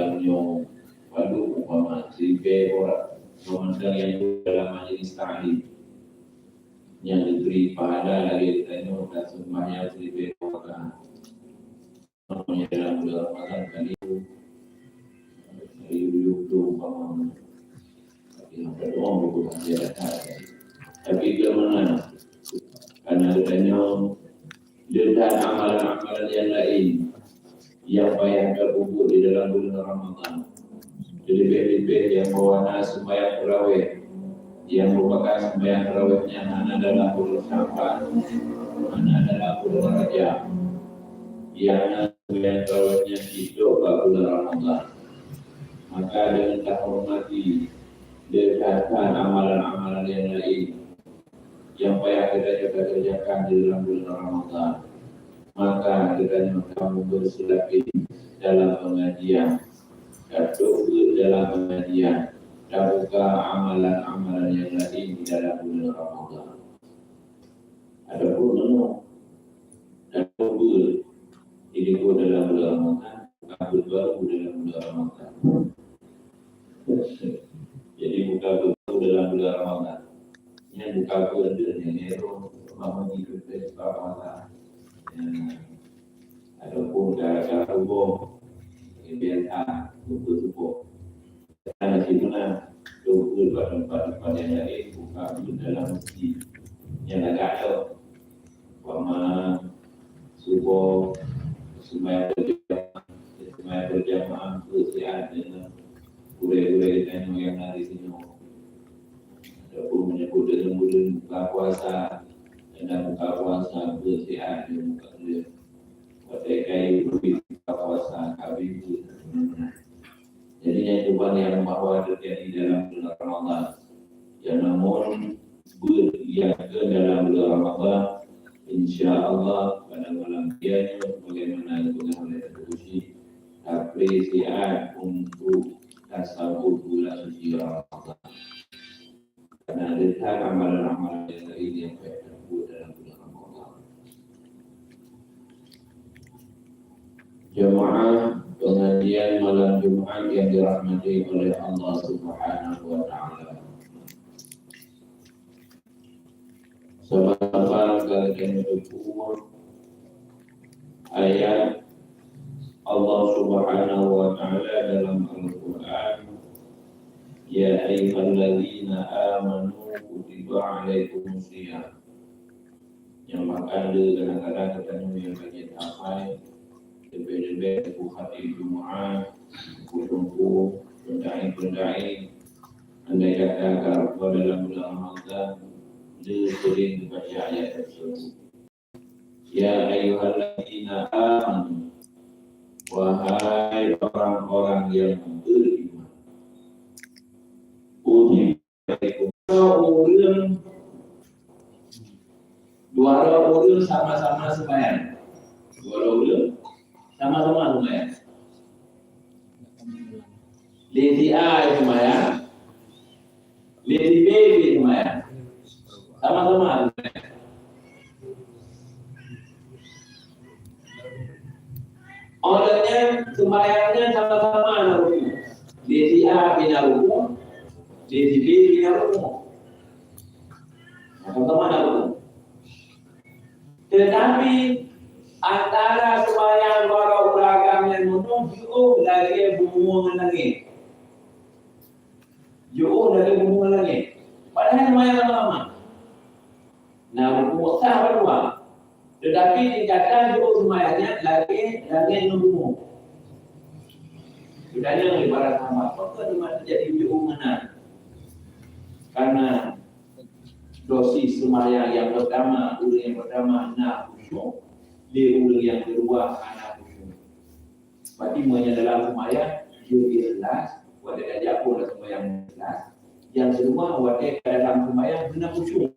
Misalnya pada umpama seribu orang memandang yang dalam majelis ta'lim yang diberi pahala dari tanya dan sembahyang seribu orang namanya dalam bulan Ramadan kali itu umpama yang berdoa bukan dia tapi bagaimana karena adanya dan amalan-amalan yang lain yang payah terkumpul di dalam bulan Ramadan. Lebih-lebih yang berwarna sembahyang tarawih yang merupakan sembahyang tarawihnya mana dalam bulan Syawal, mana dalam bulan Rajab, yang sembahyang tarawihnya hidup pada bulan Ramadan. Maka dengan terhormati dekatkan amalan-amalan yang lain yang payah kita kerjakan di dalam bulan Ramadan. Maka kita kamu bersilapi dalam pengajian, berdoa dalam pengajian, dan buka amalan-amalan yang lain di dalam bulan Ramadan. Ada pun dan kabul ini pun dalam bulan Ramadan, kabul baru dalam bulan Ramadan. Jadi buka baru dalam bulan Ramadan. Yang buka baru yang hero memahami kita Ramadan. Adapun gara-gara hubung biasa tubuh karena di mana tubuh pada yang lain buka dalam masjid yang agak ada wama subuh semaya berjamaah bersiap dengan gure-gure dan yang hari sini adapun menyebut dengan buka puasa dan buka puasa bersiap dan buka kuliah Watekai berbuka puasa kami itu. Jadi yang cuma yang bahwa terjadi dalam bulan Ramadan. Yang namun yang ke dalam bulan Ramadan, insya Allah pada malam kianya bagaimana kita boleh terusik apresiasi untuk tasawuf bulan suci Ramadan. Karena ada amalan-amalan yang lain yang terbuat dalam bulan Ramadan. Jemaah pengajian malam Jumat yang dirahmati oleh Allah Subhanahu wa taala. Sebab kalian bersyukur ayat Allah Subhanahu wa taala dalam Al-Qur'an, ya ayyuhalladzina amanu kutiba alaikumusiyam. Yang makan kadang-kadang ketemu yang bagian sampai lebih-lebih bukhari Jumat, kumpul, pendai-pendai, andai kata kalau dalam bulan Ramadan, dia sering membaca ayat tersebut. Ya ayyuhalladzina amanu, wahai orang-orang yang beriman. Dua orang sama-sama sembahyang. Dua orang sama-sama sembahyang. Lady A sembahyang, Lady B sembahyang. Sama-sama sembahyang. Orangnya sembahyangnya sama-sama ruku. Lady A bina ruku, Lady B bina ruku. Sama-sama ruku. Tetapi antara sembahyang para beragam yang jauh dari bumi langit. Jauh dari bumi langit. Padahal sembahyang sama-sama. Nah, ruku sah berdua. Tetapi tingkatan jauh sembahyangnya lagi bumi. Sudahnya ibarat sama. Apakah dimana terjadi jauh mana? Karena dosis sembahyang yang pertama, ulang yang pertama nak khusyuk, di ulang yang kedua anak khusyuk. Berarti semuanya dalam sembahyang dia ikhlas, wadah ajak pun sembahyang ikhlas. Yang kedua wadah dalam sembahyang benar khusyuk.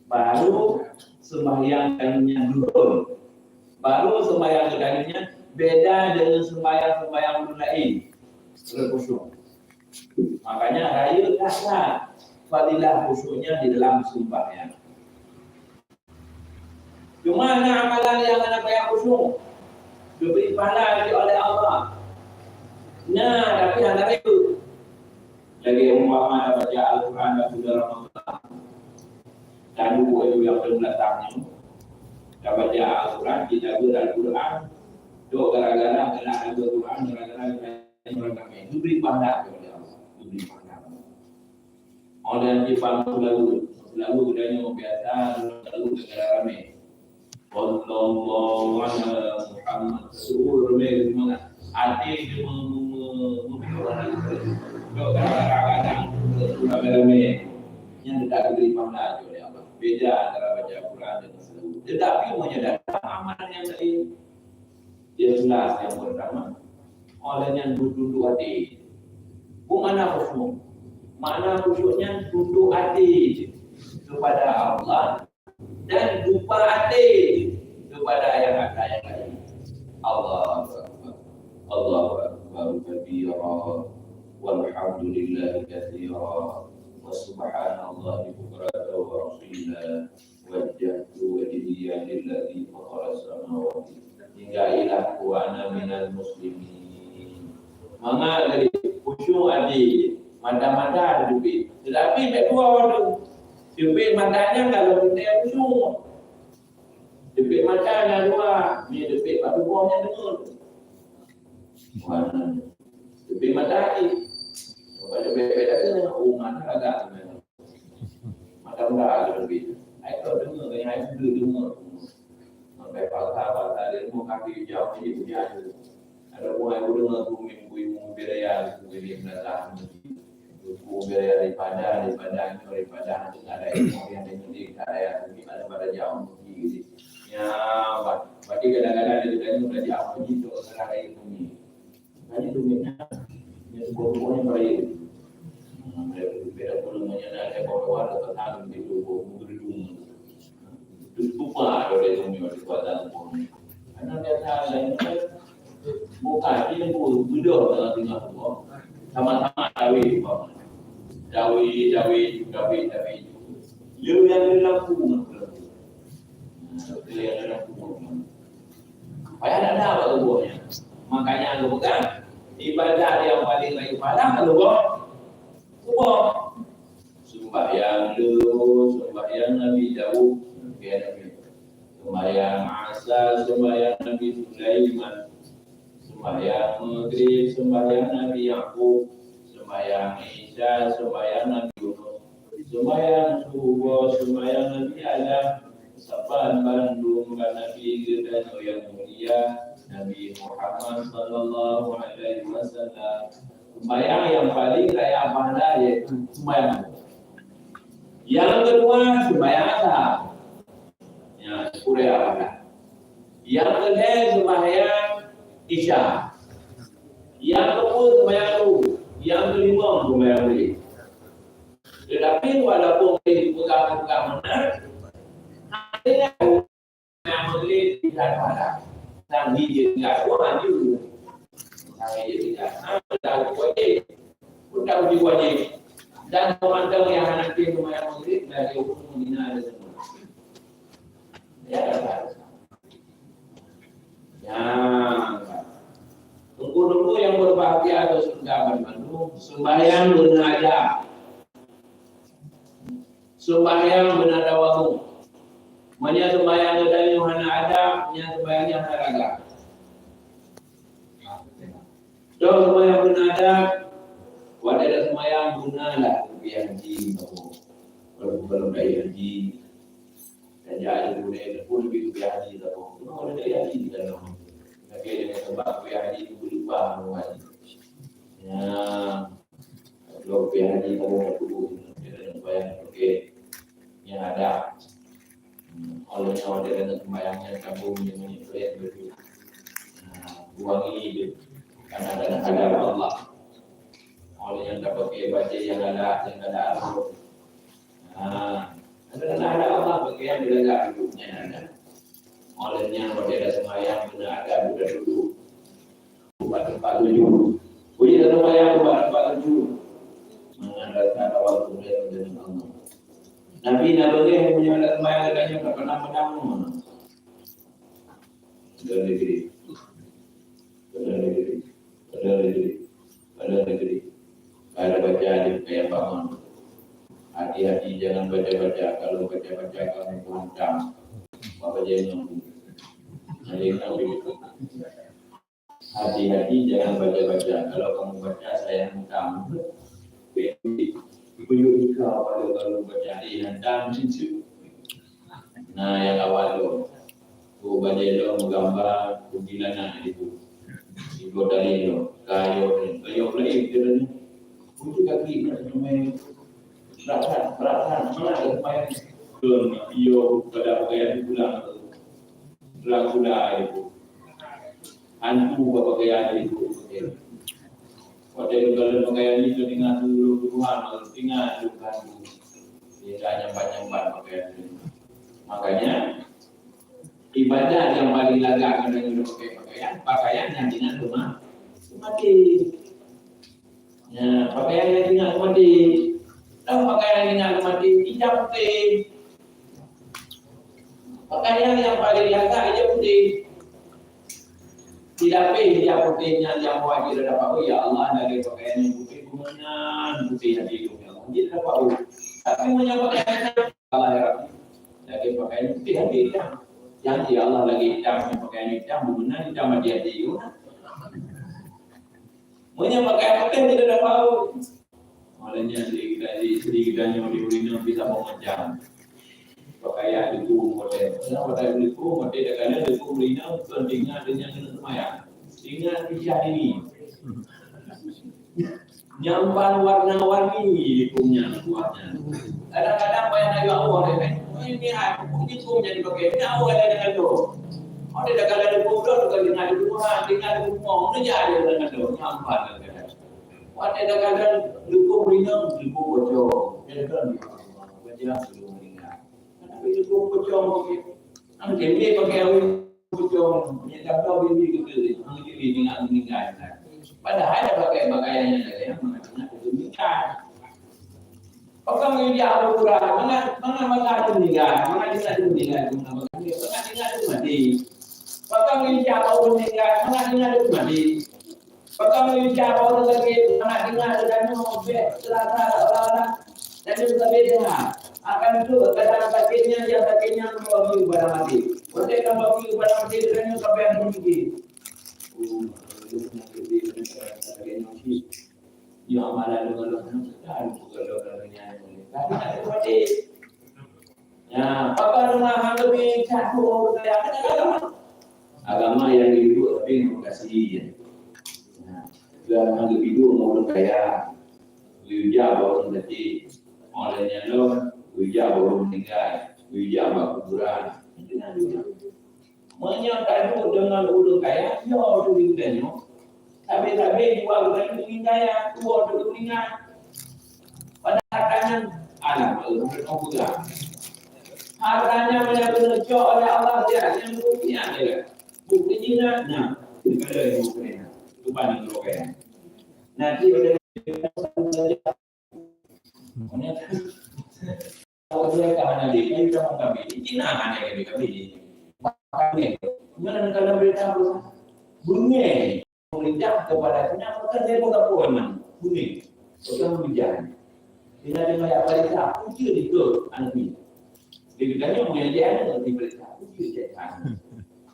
Baru sembahyang yang betul. Baru sembahyang kedainya beda dengan sembahyang lain. Khusyuk. Makanya raya kasar. Fadilah khusyuknya di dalam sembahyang. Cuma amalan yang anak bayar khusyuk diberi pahala oleh Allah. bulan Ramadan. Dan buku yang belakangnya, kita baca Al-Quran, kita Al-Quran, itu gara-gara kena Al-Quran, gara-gara orang kami itu beri pahala kepada Allah, beri pahala. Orang yang lalu budaya biasa, lalu negara ramai. Wallahu a'lam Muhammad Rasul ramai semua. Ada dia orang itu, gara-gara ramai yang tidak beri pahala oleh Allah. Beda antara baca Al-Quran dan selalu. Tetapi menyadari amalan yang lain. Dia jelas yang pertama. Orang yang duduk hati. Mana khusyuk? Mana khusyuknya duduk hati kepada Allah dan lupa hati kepada yang lain. Allah Akbar kabira walhamdulillahi katsira wa subhanallahi bukratan wa asila wajjahtu wajhiya lilladzi fatara samawati hingga ila wa ana minal muslimin. Maka dari khusyuk hati mata-mata ada dubit. Tetapi tak dua waktu. Dubit matanya kalau kita khusyuk. Dubit matanya dua. Ni dubit pada buahnya dengar. Mana? Dubit mata ni. Pada bebek ada mata agak. Mata muda ada dubit. Saya kalau dengar, saya dengar. Sampai patah dia mau kaki jauh ni punya ada. Ada orang yang dengar ibu beraya ibu mendatang. Ibu beraya daripada ada yang menjadi kaya ada pada jauh gitu. Ya, berarti kadang-kadang ada juga yang sudah jauh gitu sekarang itu ni. Jadi dunia ni sebuah beraya. Beda pun menyana bawa tentang itu berdua. Lupa oleh dunia di kuatan pun. Karena biasa lain bukan ini pun berdua dalam tengah buah. Sama-sama Dawi. Lu yang berlaku. Payah ada apa buahnya. Makanya lu bukan ibadah yang paling baik pada lu buah. Sembahyang Nabi Daud, sembahyang Asar, sembahyang Nabi Sulaiman, sembahyang Maghrib, sembahyang Nabi Yaqub, sembahyang Isya, sembahyang Nabi Yunus, sembahyang subuh, sembahyang Nabi Adam, saban bandung Nabi Gedano yang mulia, Nabi Muhammad sallallahu alaihi wasallam. Sembahyang yang paling layak pahala yaitu sembahyang. Yang kedua sembahyang asar. Ya, Korea apa? Yang ketiga sembahyang Isya. Yang keempat sembahyang Zuhur. Yang kelima sembahyang Maghrib. Tetapi walaupun pegang benar, ada yang Maghrib tidak ada. Dan dia tidak ada juga. Tidak wajib. Tidak wajib. Dan memandang yang nanti sembahyang Maghrib dari hukum Madinah ada semua. Ya, tunggu yang berbahagia atau sudah bermandu sembahyang bernada, sembahyang bernada wangu, mana sembahyang dari Yohana ada, mana sembahyang yang haraga. Jauh sembahyang bernada, wadah sembahyang bernada yang haji, belum dari haji. Jadi boleh pun begitu haji tak boleh. Cuma orang dari haji tidak tahu. Tapi dengan sebab haji itu lupa haji. Ya, kalau haji kamu perlu dengan bayang okey. Yang ada olehnya ada dengan sembahyangnya kampung yang menyebut begitu. Buang ini karena ada Allah. Oleh yang dapat baca yang ada ada Allah bagian dilegak hidupnya ada. Olehnya pada sembahyang benar ada budak dulu. Buat tempat tujuh. Puji sembahyang buat tempat tujuh. Mengandalkan awal kemudian dengan Allah. Nabi yang punya sembahyang katanya tak pernah mana. Dari negeri. Ada baca di kayak bangun. Hati-hati jangan baca-baca. Kalau baca-baca kamu hantam, maka jangan begitu. Hati-hati jangan baca-baca. Kalau kamu baca saya hantam. Ibu kalau baca hantam situ. Nah yang awal tu, baca lo menggambar kubilanan itu. Ibu dari lo, kayu lain tu ni. Untuk kaki macam perasaan mana main turun iyo pada pakaian pulang itu hantu pakaian itu pada kalau pakaian itu dengan dulu Tuhan tinggal hantu dia nyambat pakaian itu. Makanya ibadah yang paling lagak dengan pakaian yang dengan rumah mati. Ya, pakaian yang dengan mati. Tahu pakaian yang mati tidak penting. Pakaian yang paling lagak aja penting. Tidak pentingnya yang wajib dapat. Oh ya Allah dari pakaian yang putih kemudian putih hati itu ya Allah. Jadi dapat. Tapi punya pakaian Allah ya Rabbi. Dari pakaian putih hati hitam. Yang ya Allah lagi hitam pakaian hitam benar hitam hati itu. Punya pakaian putih tidak dapat. Malahnya sedikitnya diulinya bisa mengejar pakaian itu model. Kenapa tak beli model? Kadang-kadang itu belinya pentingnya dengan lumayan. Dengan pisah ini, nyampan warna-warni punya buatnya. Kadang-kadang banyak lagi awal ini aku jadi pakai awal dengan tu. Ada kadang-kadang ada bodoh dengan ada rumah dengan rumah mana jadi dengan tu nyampan. Ada kadang-kadang dukung ringan, dukung bocor. Jadi kan bocor dukung ringan. Tapi dukung bocor nanti dia pakai bocor. Dia tak tahu ini gitu. Nanti dia tinggal. Padahal ada pakaian yang ada mana itu nikah. Orang yang dia Al-Quran, mana itu nikah, mana itu nikah itu mati. Orang yang dia Al-Quran nikah, mana itu mati. Pakam bicara orang lagi anak dengar dan nombek selasa orang-orang dan juga beda akan itu kadang sakitnya dia sakitnya membagi barang mati. Boleh kamu bagi barang mati dengan sampai yang tinggi. Ya amalan dengan dan juga dengan tapi ada mati. Ya, pakar rumah lebih satu agama yang hidup tapi kasih. Dalam hidup orang kaya, wujud orang mati, olehnya lo, wujud orang meninggal, wujud kuburan. Menyangka itu dengan orang kaya, ya orang meninggalnya. Tapi dua orang meninggal, dua orang meninggal. Pada hartanya alam orang kuburan. Hartanya benar-benar jauh oleh Allah dia yang buktinya dia. Buktinya, nah, kita ada yang buktinya. Tuhan yang kaya. Nanti pada kalau dia kawan adik, kita mau kami. Ini nak ada kami. Kami, mana kalau berita bunyi, melihat kepada kenapa kan dia bukan puan bunyi, orang berjalan. Tidak ada banyak berita, uji itu anak ini. Jadi kita mau yang dia ada di berita, uji jangan.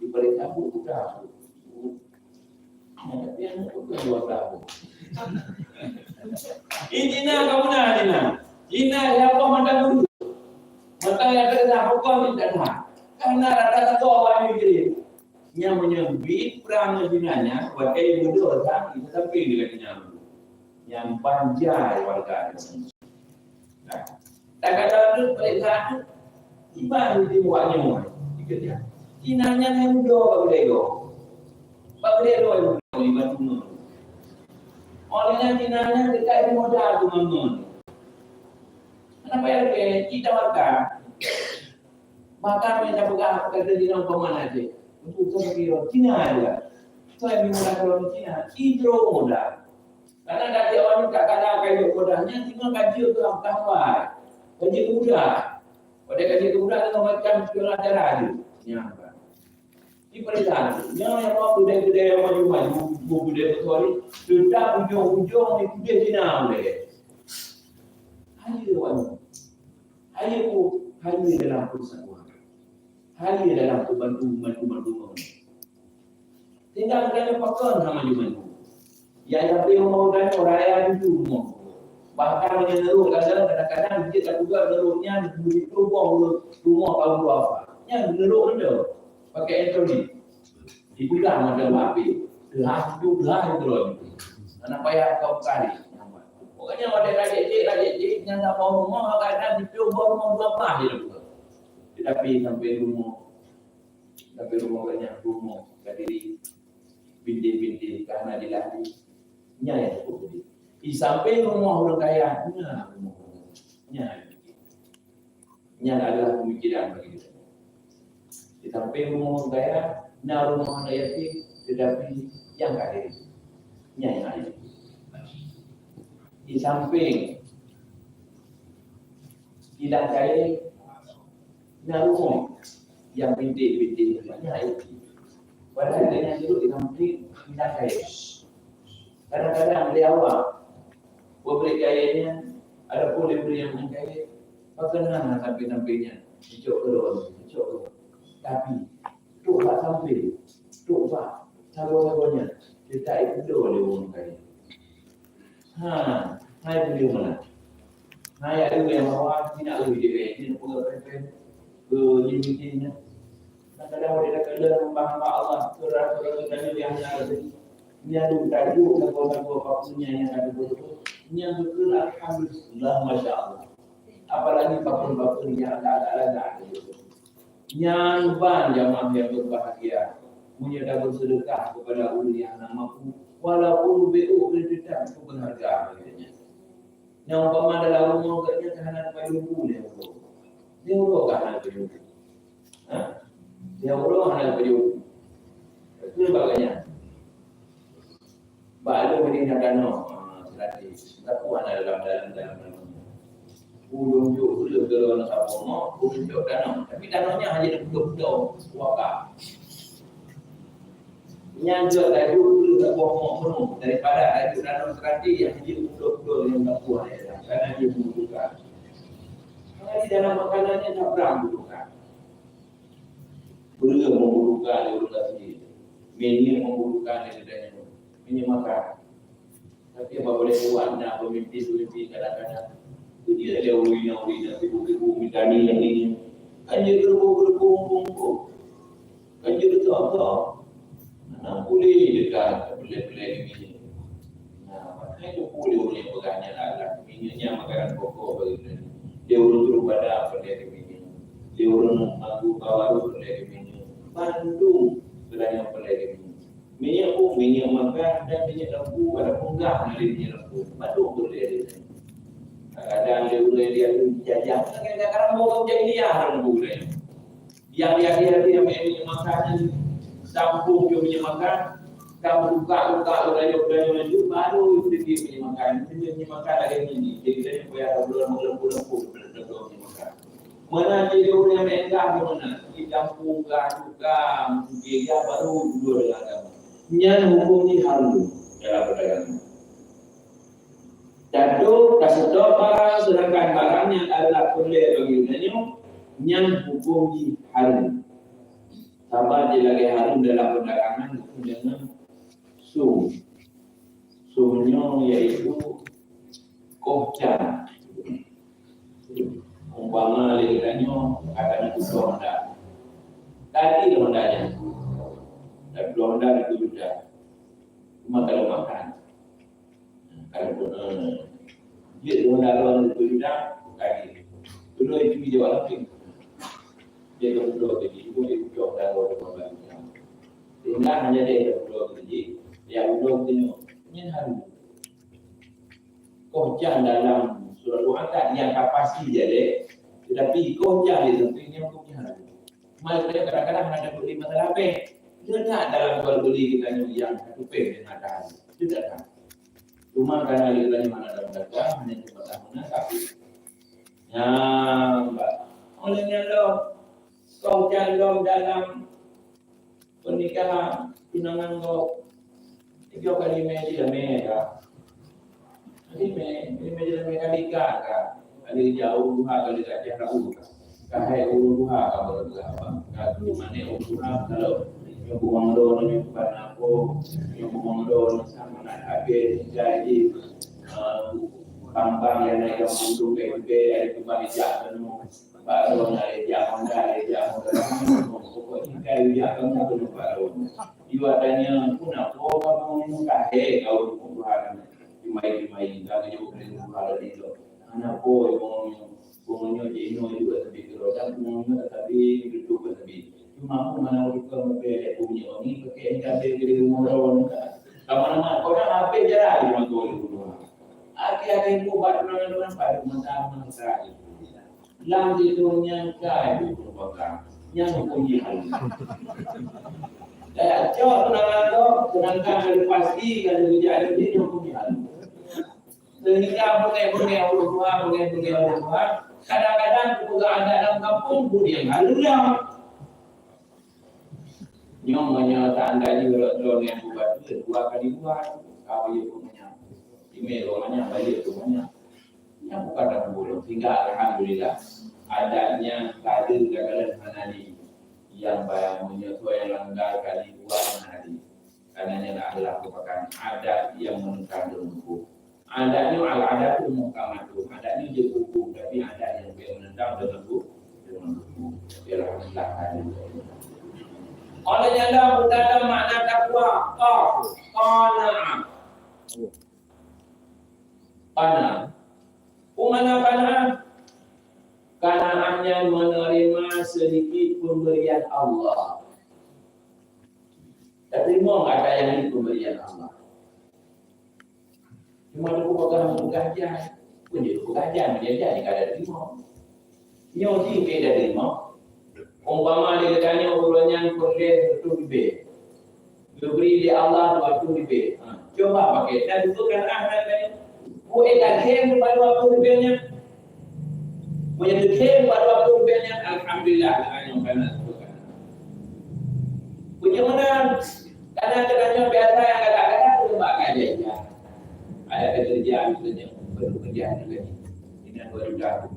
Di berita bukan. Yang bukan dua tahun. Ini kamu nak Ina yang kau mandang dulu. Maka yang terdah hukum tidak dah. Karena rata-rata orang ini yang menyebut perang jinanya, wakai bodoh orang itu tapi dengan yang panjai warga. Nah, tak kata itu perintah ibadah di muaknya semua. Ikutnya. Inanya yang bodoh Bagdego lima tahun. Olehnya jinanya dekat modal teman-teman. Kenapa ya kita makan minta buka kerja di nongkongan aja. Untuk kira Cina aja. Saya dimulai kalau Cina, hidro modal. Karena gaji orang tak kena kayu modalnya, cuma gaji itu apa? Gaji muda. Pada gaji muda itu macam segala cara aja. Nyampe. Di perintah, yang mau budaya-budaya maju-maju, budaya betul sudah ujung-ujung itu dia Cina boleh. Ayo, hanya dalam persatuan, hanya dalam bantu. Tinggal kena pakai nama juman. Ya tapi mau dan orang yang dulu. Bahkan menyeru kadang-kadang kita juga menurutnya begitu rumah tahun berapa. Yang menurut ada pakai elektronik. Itulah model api. Dah itu loh. Anak payah kau kali. Pokoknya ada rajik yang tak mau rumah kadang dicoba rumah berapa je dah. Tetapi sampai rumah banyak rumah kadiri binti-binti karena dilatih nyai cukup. Di samping rumah orang kaya, nya adalah pemikiran bagi kita. Di samping rumah orang kaya, rumah anak yatim, tetapi yang kadiri nyai ada. Di samping tidak kaya, rumah yang binti-binti banyak itu. Padahal dengan dulu di samping tidak kaya. Kadang-kadang di awal boleh kayanya ada boleh yang kaya, bagaimana sampai-sampainya dicok. Tapi tu tak sampai, tu tak sabar-sabarnya kita itu boleh orang kaya. Hai boleh mana? Hai ada yang bawa tidak lebih dibeli, tidak ke limitinya. Kadang-kadang dia kena membangga Allah, surah-surah yang ada. Nya tajuk lagu-lagu apapun yang ada betul. Nya betul alhamdulillah masya-Allah. Apalagi apapun yang ada. Nya ban jamaah yang berbahagia. Punya bersedekah kepada ulil yang mampu walaupun BU kreditan itu berharga katanya. Yang umpama dalam rumah katanya tahanan payung dia. Dia urut tahanan payung. Dia urut tahanan payung. Itu bagainya. Baru meninggal dano, gratis. Tapi mana dalam. Ujung kalau nak apa mau, ujung dano. Tapi danonya hanya untuk wakaf. Yang juga tadi dulu tak bohong penuh daripada itu dano gratis yang hanya untuk yang tak kuat ya. Karena dia membutuhkan. Karena di dalam makanannya tak pernah membutuhkan. Belum membutuhkan urutasi. Menu membutuhkan dari ini makan. Tapi apa boleh buat nak pemimpin kadang-kadang dia ada urina ibu minta ni yang ini. Anjir gerbu. Anjir tu apa? Nak boleh dekat boleh ini. Itu boleh orang yang pegangnya lah. Minyak makanan pokok bagi dia. Dia urut badan boleh minyak. Dia urut aku kawaru boleh minyak. Bandung sebenarnya boleh minyak. Minyak makan dan minyak lembu ada punggah dari minyak lembu. Betul boleh dia. Kadang dia boleh dia jajah. Kadang-kadang mau kau jadi dia lembu dia. Dia minyak makan sampung dia minyak makan. Kamu buka udah maju baru itu dia minyak makan. Minyak makan ada ini. Jadi dia punya lembu minyak makan. Mana jadi orang yang enggak mana? Kita punggah juga dia baru dua dengan agama. Yang hukumnya haram dalam perdagangan. Jatuh kasih barang sedangkan barangnya adalah boleh bagi dunia yang hukumnya haram. Sama dia lagi haram dalam perdagangan itu dengan suhunya yaitu kohcan. Umpama legirannya akan itu Honda. Tadi Hondanya. Dan Honda itu sudah cuma kalau makan. Kalau dia Honda itu sudah lagi. Dulu itu video alami. Dia dulu jadi itu Honda itu membantu. Sehingga hanya dia dulu jadi yang dulu ini harus kohcan dalam surat Al-Quran yang kapasi jadi, tetapi kohcan di sampingnya hukumnya harus. Maksudnya kadang-kadang ada beli masalah apa? Dia tak dalam jual beli kita yang satu P dengan ada tidak kan? Cuma karena kita mana dalam dagang hanya cuma tahunan tapi olehnya kau jangan dalam pernikahan tunangan kau 3 kali meja mereka. Jadi meja mereka nikah kan? Ada jauh luha kalau tak jauh. Kahai luha kalau berapa. Kalau mana luha kalau yang buang don yang bukan aku yang buang don sama nak habis jadi kampang yang naik yang bulu PB ada kembali jatuh. Baru naik jauh pokoknya kayu jatuh satu baru. Ibaratnya pun aku kamu kahai kau luha dimai kalau juga luha itu. Anak boy bunganya jino juga tapi kalau dan bunganya tapi duduk tapi cuma aku mana kita membeli punya ini pakai enggak beli umroh mana kau dah apa jarak cuma tu dulu aki buat orang pada masa terakhir lam tidurnya kai itu program yang punya hal ya coba tenangkan dari pasti kalau jadi dia punya hal sehingga bunga kadang-kadang juga ada dalam kampung pun yang halulah nyomanya tak ada juga drone yang buat dua kali buat kau yang punya email orangnya balik rumahnya yang bukan dalam bulan sehingga alhamdulillah adanya kader gagalan manadi yang bayar menyesuaikan langgar kali dua manadi karena adalah merupakan adat yang menentang hukum. Adanya al-adat muhkamatu, adanya dia hukum, tapi adat yang dia menentang dengan hukum. Alhamdulillah ada. Olehnya Allah dalam makna takwa, qana'ah. Qana'ah. Umana qana'ah? Qana'ahnya menerima sedikit pemberian Allah. Terima ada yang ini pemberian Allah. Cuma aku bakal mengajar, pun dia mengajar, dia jadi kada terima. Nyo sih beda terima. Umpama dia tanya urusannya boleh satu lebih. Diberi di Allah 20 lebih. Coba pakai. Dan itu kan ahli. Ku kem pada waktu lebihnya. Punya kem pada waktu lebihnya. Alhamdulillah yang benar. Punya mana? Kadang-kadang biasa yang kata-kata itu bakal dia. Ada pekerjaan bekerjaan juga ini baru dah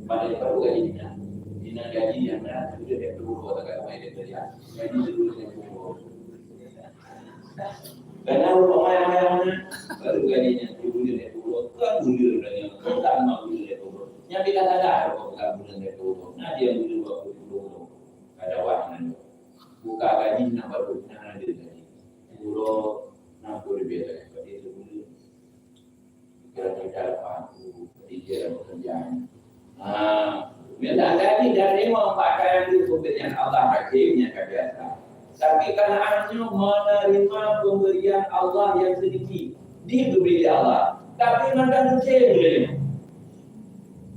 pada baru gajinya ini gaji yang sudah dia perlu tak main dia kerja gaji dulu dia perlu karena pemain-pemainnya baru gajinya dulu dia perlu kan dulu dia kan mau dulu dia perlu yang kita sadar bukan dulu dia perlu nah dia dulu perlu ada waktu buka gaji nak baru nak dia gaji dulu nak boleh beda kira-kira aku dikira pekerjaan. Bila tadi dari memakai pemberian Allah hakimnya biasa. Tapi karena hanya menerima pemberian Allah yang sedikit, diberi Allah. Tapi nanti kecil.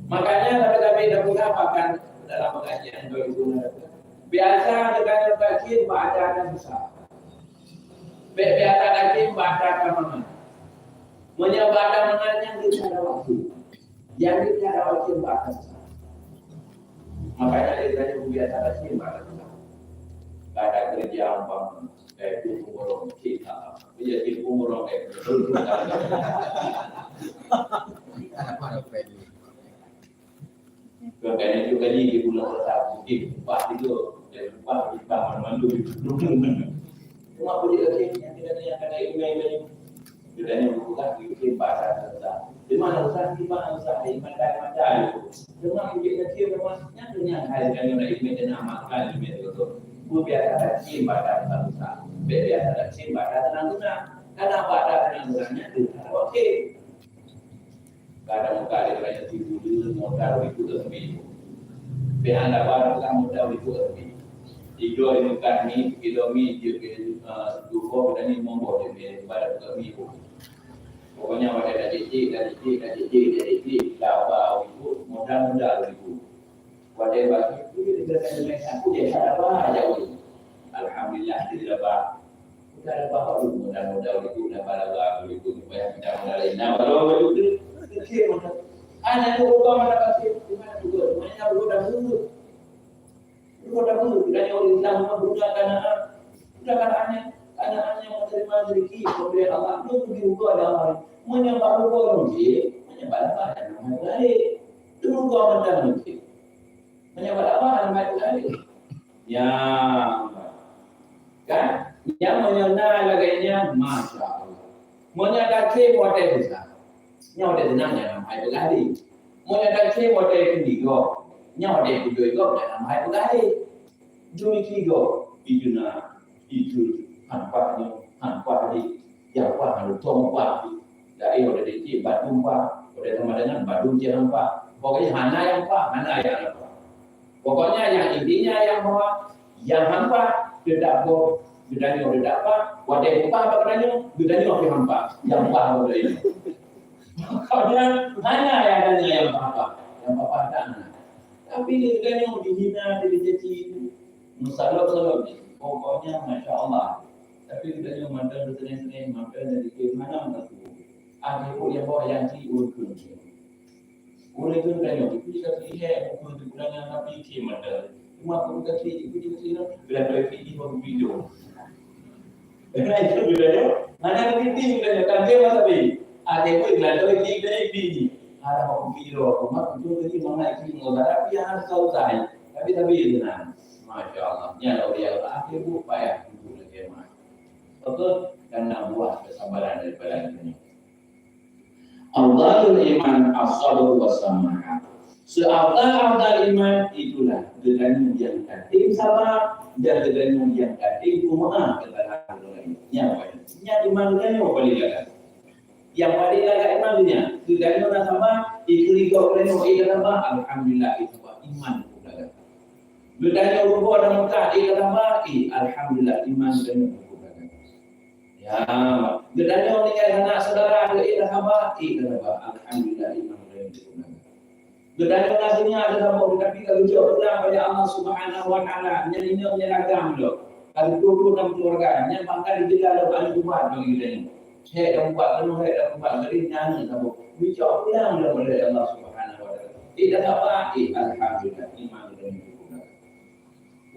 Makanya tapi tidak pernah makan dalam pengajian berguna. Biasa dengan kecil baca besar. Biasa kecil baca mana? Menyebarkan menanya di ada waktu, yang di ada waktu bahkan. Makanya dia tanya biasa sih bahkan. Tak ada kerja apa, itu umur kita, jadi umur itu. Kerana juga di bulan pertama, empat itu, empat mandu. Cuma boleh kerja yang tidak ada email. Bedanya bukan bikin bahasa tentang di mana usaha di mana itu. Cuma bikin kecil memangnya dengan hal yang lain dan amalkan itu. Bu biasa kecil bahasa tentang usaha. Biasa kecil bahasa tentang usaha. Karena bahasa tentang usahanya itu oke. Kadang kali banyak tidur modal itu lebih. Anda baru kan modal itu lebih. Tidur ini kami kilometer dua dan ini membawa dia pada kami. Pokoknya pada dari cik, dapat itu modal itu. Pada bagi itu dengan aku jadi apa aja itu. Alhamdulillah tidak apa. Kita dapat modal itu dan pada itu supaya kita modal ini. Nah kalau itu kecil macam. Anak itu mana kasih di mana juga, mana udah dulu. Dan orang Islam menggunakan anak-anaknya menerima rezeki pemberian Allah itu begitu ada orang menyembah Allah Menyebat apa yang namanya balik. Dulu gua benda mungkin. Menyebat apa yang namanya balik. Ya, kan? Yang menyenang laganya, Masya Allah. Menyedak ke model besar. Nyawa dia tenangnya namanya balik. Menyedak ke model kendigo. Nyawa dia juga namanya balik. Juli kigo, itu hampa di Jawa, ada tompa, dari ada di Badung pak, ada sama dengan Badung je hampa. Pokoknya hana yang apa. Pokoknya yang intinya yang bahwa yang hampa tidak boleh bedanya tidak apa, wadah apa bedanya hampa, yang apa bedanya. Pokoknya hana yang adanya yang apa ada. Tapi bedanya dihina, dicaci. Musalab ni, pokoknya Masya Allah. Tapi kita yang mantan Senin mantan dari kemana mana tu? Ada pun yang bawa yang ti urut. Urut tu kan yang itu kita lihat urut tu bukan yang nabi ti mantan. Cuma aku kata itu nak bila tu video video. Kerana itu bila mana video bila kan dia masa ni. Ada pun bila tu video. Ada aku video aku mak tu jadi mana itu ngomong tapi yang kau tahu. Tapi itu nah. Masya Allah, ya dia akhir upaya untuk bagaimana. Betul, karena buah kesabaran daripada ini. Afdalul iman as-sabr was-samah. Seafdal iman itulah dengan yang katim sabar dan dengan yang katim kumaha kepada orang lain. Yang iman dengan apa dia? Yang paling agak imannya, dengan sama ikut dengan sama alhamdulillah itu iman. Bedanya urut dan muka kata alhamdulillah iman dan urut. Ya, bedanya orang anak saudara ada kata alhamdulillah iman dan urut. Bedanya nasinya ada sama tapi kalau jauh pada Allah Subhanahu wa taala nyalinya menyeragam loh. Kalau dulu dalam keluarganya maka dia ada banyak buat bagi dia. Saya dah buat dari nyanyi sama. Bicara pulang daripada Allah Subhanahu wa taala. Tidak apa alhamdulillah iman dan urut.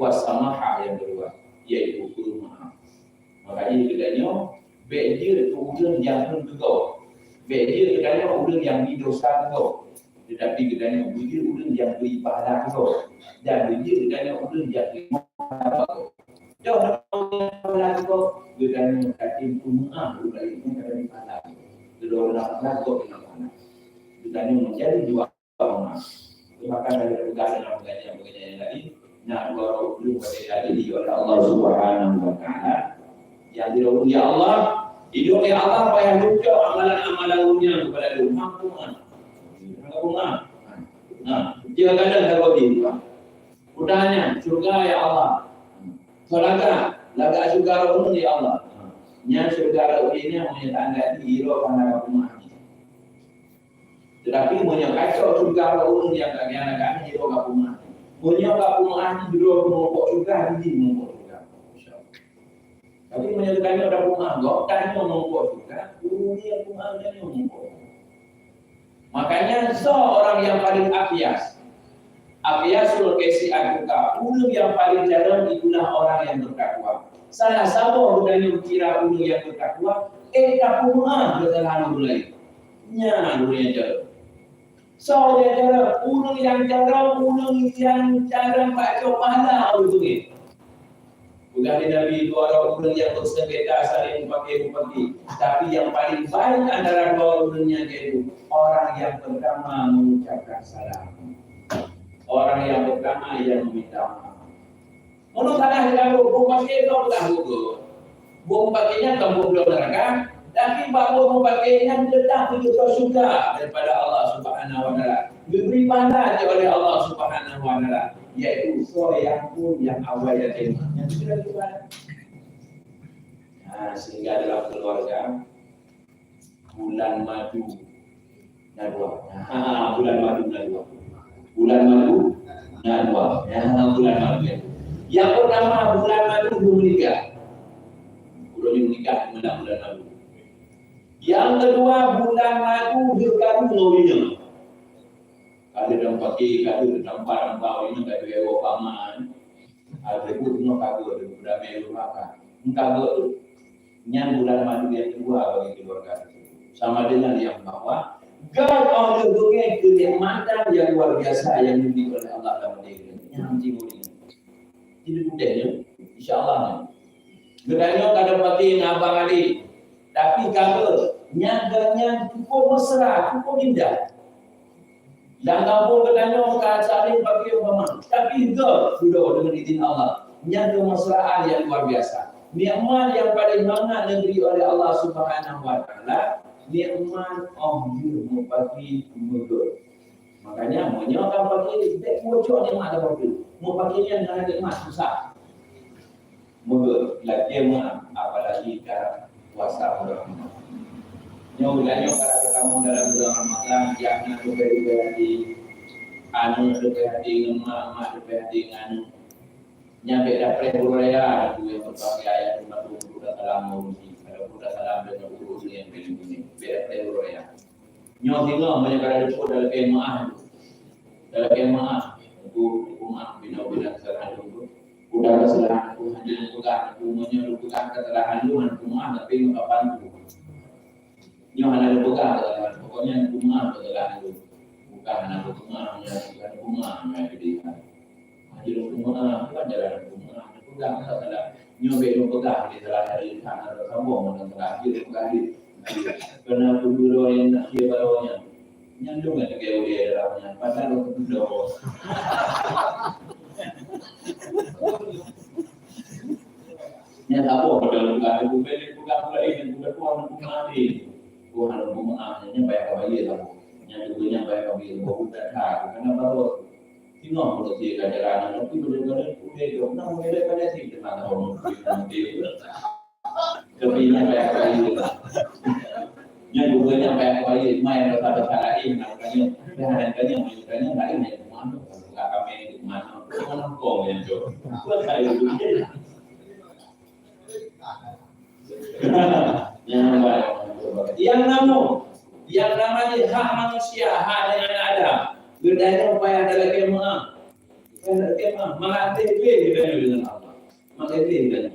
Wasamaha yang kedua yaitu maaf. Makanya bedanya beda itu orang yang berdosa. Beda bedanya orang yang berdosa tu. Tetapi bedanya orang yang beribadah tu. Dan bedanya orang yang beribadah tu. Jauh orang tu bedanya katim maaf orang yang beribadah. Kedua orang tu bedanya menjadi dua orang. Maka dari perkara yang lain nak baru belum pada diri oleh Allah Subhanahu wa taala. Yang dirahmati ya Allah, hidup ya Allah payah lupa amalan-amalannya kepada dia. Mampuan. Nah, dia kadang kalau dia udahnya surga ya Allah. Laga surga umum ya Allah. Nya surga ini menyatakan hero pada rumah. Tetapi menyangkau surga umum yang kami hero kat rumah. Punya kapungan dulu mengumpul juga di mengumpul juga. Tapi menyebutkan ada rumah, gokkan mengumpul juga. Dunia rumah dan mengumpul. Makanya seorang yang paling afiasul kesi akuka, ulung yang paling jarang itulah orang yang bertakwa. Salah satu budaya kira ulung yang bertakwa, kapungan kesalahan mulai. Nya dunia jarang. So dia cara ulung yang cara baca pahala itu ni. Bukan Nabi dua orang ulung yang bersengketa saling pakai. Tapi yang paling baik antara dua ulungnya itu orang yang pertama mengucapkan salam. Orang yang pertama yang meminta maaf. Menurut saya kalau pakai itu bukan hukum. Bom pakainya kamu belum neraka. Tapi bahawa membagainya tetap itu surga daripada Allah Subhanahu wa taala. Diberi pahala oleh Allah Subhanahu wa taala, yaitu yang pun yang awal yang sudah dibuat. Nah, sehingga dalam keluarga bulan madu nadwa. Bulan madu nadwa. Bulan madu. Yang pertama bulan madu belum menikah. Belum menikah bulan madu. Yang kedua bulan madu berkadu ngawinnya. Ada dalam pakai, ada dalam barang-barang ini, ada yang paman. Ada pun semua kadu, ada budak melu makan. Kadu itu yang bulan madu yang kedua bagi keluarga. Sama dengan yang bawah God of the dunia kenikmatan yang luar biasa yang diberi oleh Allah dalam diri yang dimuli. Jadi budaya, insyaAllah. Gedanya kadang bagi ngabang adik, tapi kalau nyaganya cukup mesra, cukup indah. Dan kampung gedanya kacari bagi umpama, tapi God sudah dengan izin Allah, nyaga mesraan yang luar biasa. Nikmat yang paling banyak diberi oleh Allah Subhanahu Wa Taala. Nikmat you bagi mulut. Makanya maunya orang bagi tak bocor nikmat apa tu. Mau pakai dengan nikmat susah. Mulut lagi apalagi cara puasa Ramadan. Nyolanya kalau ketemu dalam bulan Ramadan jangan lupa di lupa ngemak lupa nganu nyampe dapat buraya dua berbagai ayat rumah sudah salam menguji kalau sudah salam dengan guru yang begini beda buraya nyo tinggal banyak ada dalam kemaah itu umat bina kesalahan itu udah kesalahan itu hanya bukan umumnya bukan kesalahan itu umat tapi kapan itu nyo hanya bukan kesalahan pokoknya umat kesalahan itu bukan hanya umatnya bukan umatnya jadi jadi umat itu adalah umat pegang salah nyobe pegang di dalam hari sana sambung dengan terakhir kali karena dulu yang nak dia barunya nyandung ada gaya dia dalamnya padahal itu dulu nya tak apa dalam bukan itu bukan pula ini bukan Tuhan mati Tuhan umatnya banyak kali tahu nya dulunya banyak kali bukan tak karena baru Tino menurut dia kajaran, tapi benar-benar udah dong, nah mulai pada sih dengan orang itu, lebihnya banyak kali, yang juga yang banyak kali, main rata carain, makanya kehadirannya menunjukkannya lain ya, mana kalau kami di mana, mana kau yang jauh, buat saya itu yang namanya hak manusia, hak dengan Adam. Bedanya upaya adalah kemah. Mengatih dengan Allah. Mengatih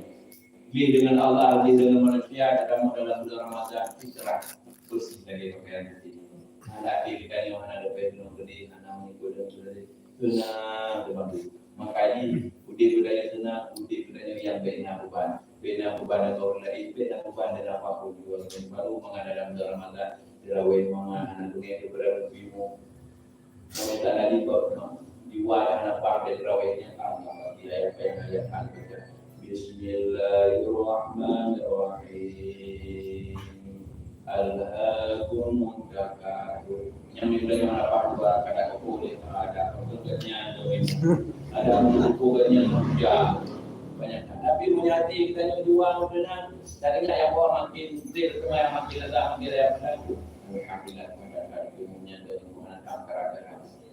dengan Allah, dengan manusia dalam bulan Ramadan fitrah khusus dari pakaian itu. Ada kita yang ada bedanya beri anak muda sudah teman. Makanya budaya senang, budaya yang bina uban atau lain bina uban dan apapun juga baru mengadakan bulan Ramadan dirawat mama anak dunia itu berarti Mereka tadi di wadah pakai terawihnya Allah di ayat-ayat Al-Quran. Bismillahirrahmanirrahim. Alhaakumut takatsur. Yang dimulai apa dua kata boleh ada pekerjaannya ada pekerjaannya kerja banyak tapi menyati kita jual dengan tadinya yang bawa makin kecil yang makin ada alhamdulillah pada umumnya dari mana antara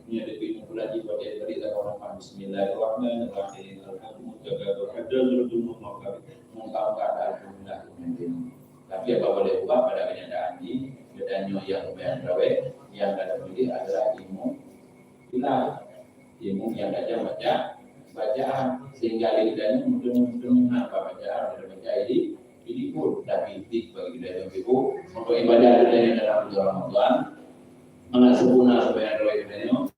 ini ada pintu lagi pada cerita orang Bismillahirrahmanirrahim. Tapi apa boleh buat pada kenyataan ini bedanya yang lumayan raweh yang ada pilih adalah ilmu yang baca bacaan sehingga lidahnya mungkin apa bacaan baca ini pun tapi bagi lidah ibu untuk ibadah lidahnya dalam bulan Ramadan mengasempurna supaya raweh lidahnya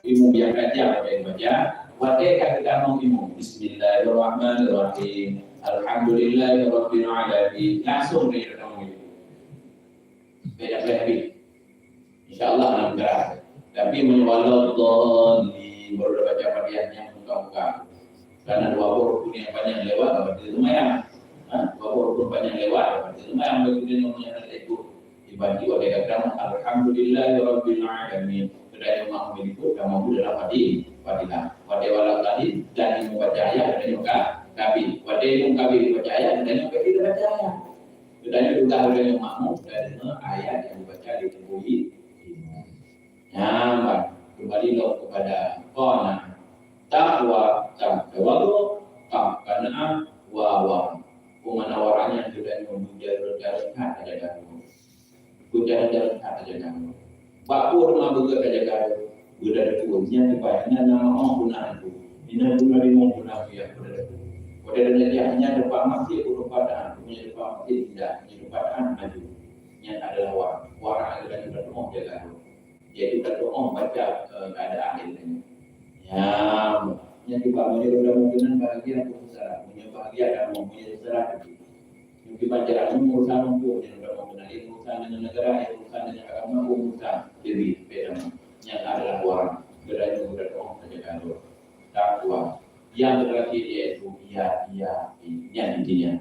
ilmu yang kajian yang baca wadai kita mau ilmu Bismillahirrahmanirrahim Alhamdulillahirabbil alamin langsung dia ketemu itu beda lebih insyaallah dalam gerak tapi menyawallah di baru baca padiannya muka-muka karena dua huruf yang panjang lewat berarti lumayan dua huruf panjang lewat berarti lumayan bagi dia yang itu dibagi oleh agama Alhamdulillahirabbil alamin dari umat itu kamu dalam fadilah wala tadi dan membaca ayat dan juga kabi wadai kabi baca ayat dan juga tidak baca ayat dan juga oleh makmum dari ayat yang dibaca di tubuh nyambar kembali kepada qana taqwa karena wa pemanawarannya juga menjaga ada dalam bukan ada dalam Bapak rumah juga kerja udah ada tuanya dibayarnya nama orang guna itu ini guna lima guna ya udah ada hanya depan masih udah pada punya depan masih tidak di depan maju yang adalah warna dan berdoa jaga. Jadi berdoa baca keadaan ini. Yang juga mudah-mudahan bahagia untuk usaha, punya bahagia dan mempunyai usaha. Yang dibaca urusan untuk yang mudah-mudahan urusan dengan negara, urusan dengan agama, urusan diri beda. Yang adalah warna berani berdoa jaga doa. Takwa yang berarti dia itu yang intinya.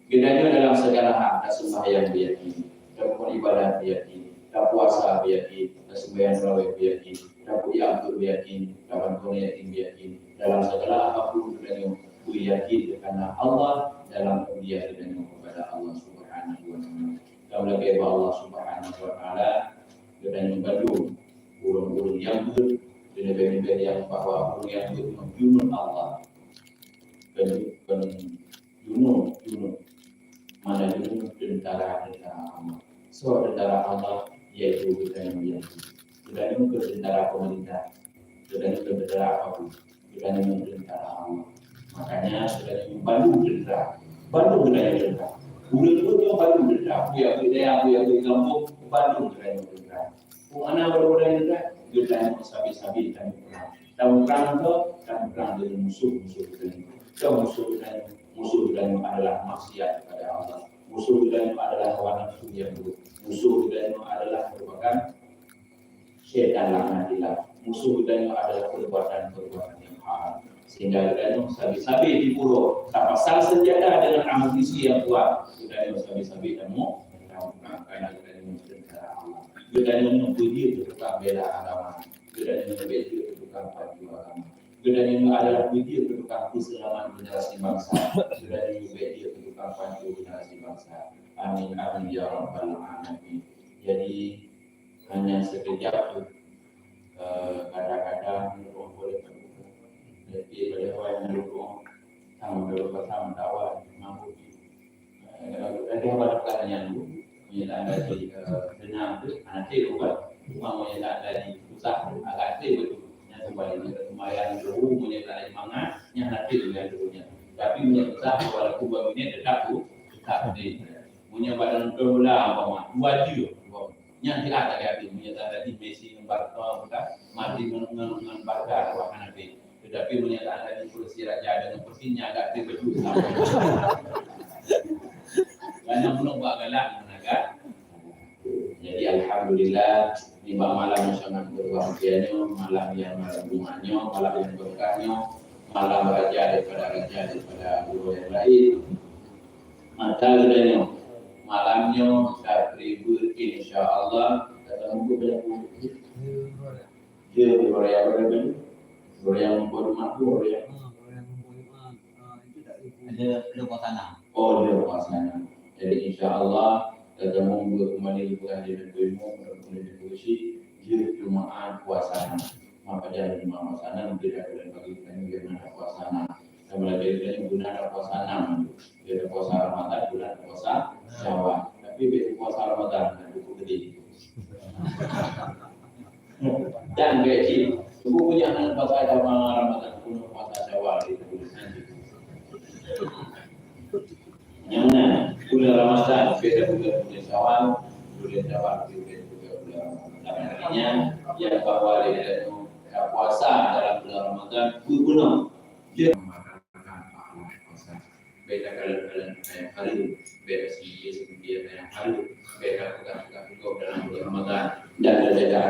Bedanya dalam segala hal, tak sembahyang diyakini, tak beribadah diyakini, tak puasa diyakini, tak sembahyang terawih diyakini, tak diatur diyakini, tak bantuan yakin diyakini. Dalam segala apapun bedanya diyakini karena Allah dalam dia bedanya kepada Allah Subhanahu wa taala. Kalau lagi Allah Subhanahu wa taala bedanya baju burung-burung yang benda-benda yang bahwa burung yang menjunun Allah dan junun mana junun tentara Allah. So tentara Allah yaitu kita yang meyakini. Bukan itu tentara pemerintah, bukan itu tentara apapun, bukan itu tentara Allah. Makanya sudah Bandung tentara, Bandung budaya tentara. Bulan itu Bandung tentara, puya Lombok, Bandung tentara. Mana budaya tentara? Kita yang sabi-sabi dan perang. Dan perang itu dan perang dengan musuh-musuh kita. Musuh dan adalah maksiat kepada Allah. Musuh dan adalah hawa nafsu yang buruk. Musuh dan adalah merupakan syaitan laknatullah. Musuh dan adalah perbuatan yang haram. Sehingga dan sabi-sabi di pulau pasang senjata dengan amunisi yang kuat. Dan sabi-sabi kamu karena kita tentara Allah. Kita puji tukang bela agama. Kita puji tukang perjuangan. Kita adalah puji tukang keselamatan generasi bangsa. Kita puji tukang pandu generasi bangsa. Amin amin ya rabbal alamin. Jadi hanya sekejap kadang-kadang boleh berbuka. Jadi boleh orang mendukung sama dakwah mampu. Ada apa pertanyaan dulu? Menyatakan dari denang itu nanti lupa cuma menyatakan dari pusat agak betul yang kembali lumayan dulu menyatakan semangat yang nanti juga dulunya tapi menyatakan walaupun begini tetap di punya badan berulang wajib yang tidak ada lagi menyatakan di besi mati membakar wahana nanti tetapi menyatakan di kursi raja dengan kursinya agak betul karena belum buat galak menaga. Jadi alhamdulillah di malam yang sangat berbahagianya, malam yang berhubungannya, malam yang berkahnya, malam raja daripada guru yang lain. Mata gedanya malamnya seribu insya Allah ketemu berapa dia berapa yang bermakmur ya. Ada pasangan. Oh dia pasangan. Jadi insya Allah ketemu kembali bukan di negerimu berkumpul di kursi di Jumat puasana. Maka dari Jumat puasana tidak boleh bagi kami gimana puasana. Kita belajar dari guna puasana. Dia puasa Ramadan bulan puasa Syawal. Tapi puasa Ramadan cukup gede. Dan gaji bukunya anak puasa Ramadan punya puasa Syawal itu nanti. Yang mana? Bulan Ramadan, beda bulan Syawal, bulan Ramadan. Artinya yang bahwa dia puasa dalam bulan Ramadan, guna dia mengatakan puasa. Beda kalian hari, beda sedikit yang hari, beda pegang dalam bulan Ramadan dan beda